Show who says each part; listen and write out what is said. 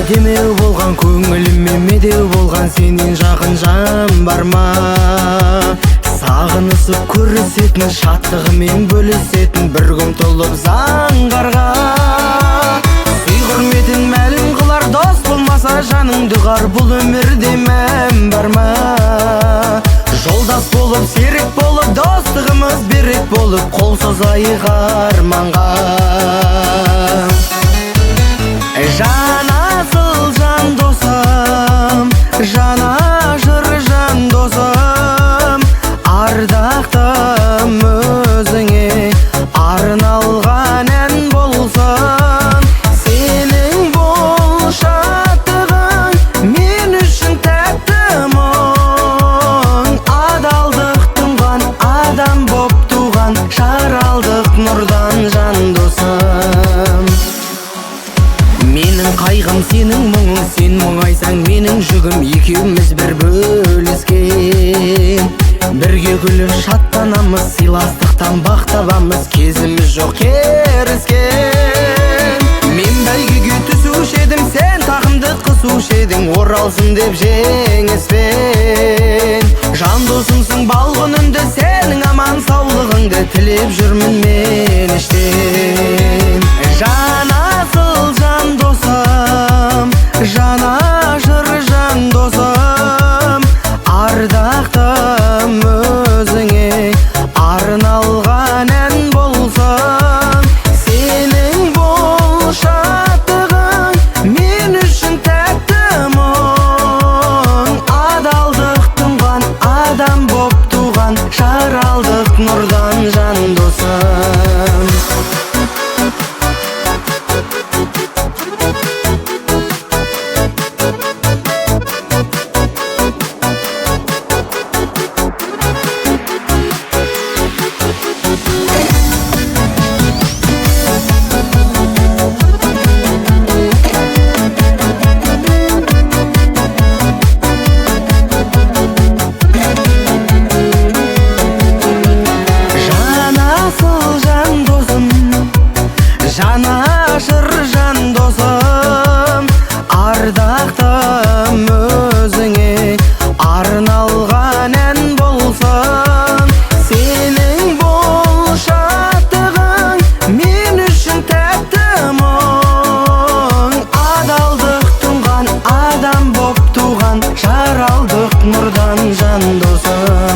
Speaker 1: демеу болған, көңіліме медеу болған, сенен жақын жан бар ма? Сағынысып көрісетін, шаттығымен бөлісетін, бір күн толып заңғарға. Сүй құрметін мәлім қылар, дос болмаса жаныңды қар, бұл өмірде мән бар ма? Жолдас болып, серік болып, достығымыз берік болып, қол созайық арманға. Жан асыл жан досым, жана жыр жан досым, ардақтым өзіңе арналған ән болсын. Сенің бұл шаттығың мен үшін тәтті мұң, адалдық тұнған адам боп туған, жаралдық нұрдан жан досым. Менің қайғым сенің мұңың, сен мұңайсаң менің жүгім, екеуміз бір бөліскен. Бірге күліп шаттанамыз, сыйластықтан бақ табамыз, кезіміз жоқ керіскен. Мен бәйгеге түсуші едім, сен тағымды қысушы едің, оралсын деп жеңіспен. Жан досымсың бал күнінде, сенің аман саулығыңды тілеп жүрмін мен іштен. Жан асыл жан досым, жана жыр жан досым, ардақтым өзіңе арналған ән болсын. Сенің бұл шаттығың мен үшін тәтті мұң, адалдық тұнған адам боп туған, жаралдық нұрдан жан досым. Жана жыр жан досым, ардақтым өзіңе арналған ән болсын. Сенің бұл шаттығың мен үшін тәтті мұң, адалдық тұнған адам боп туған, жаралдық нұрдан жан досым.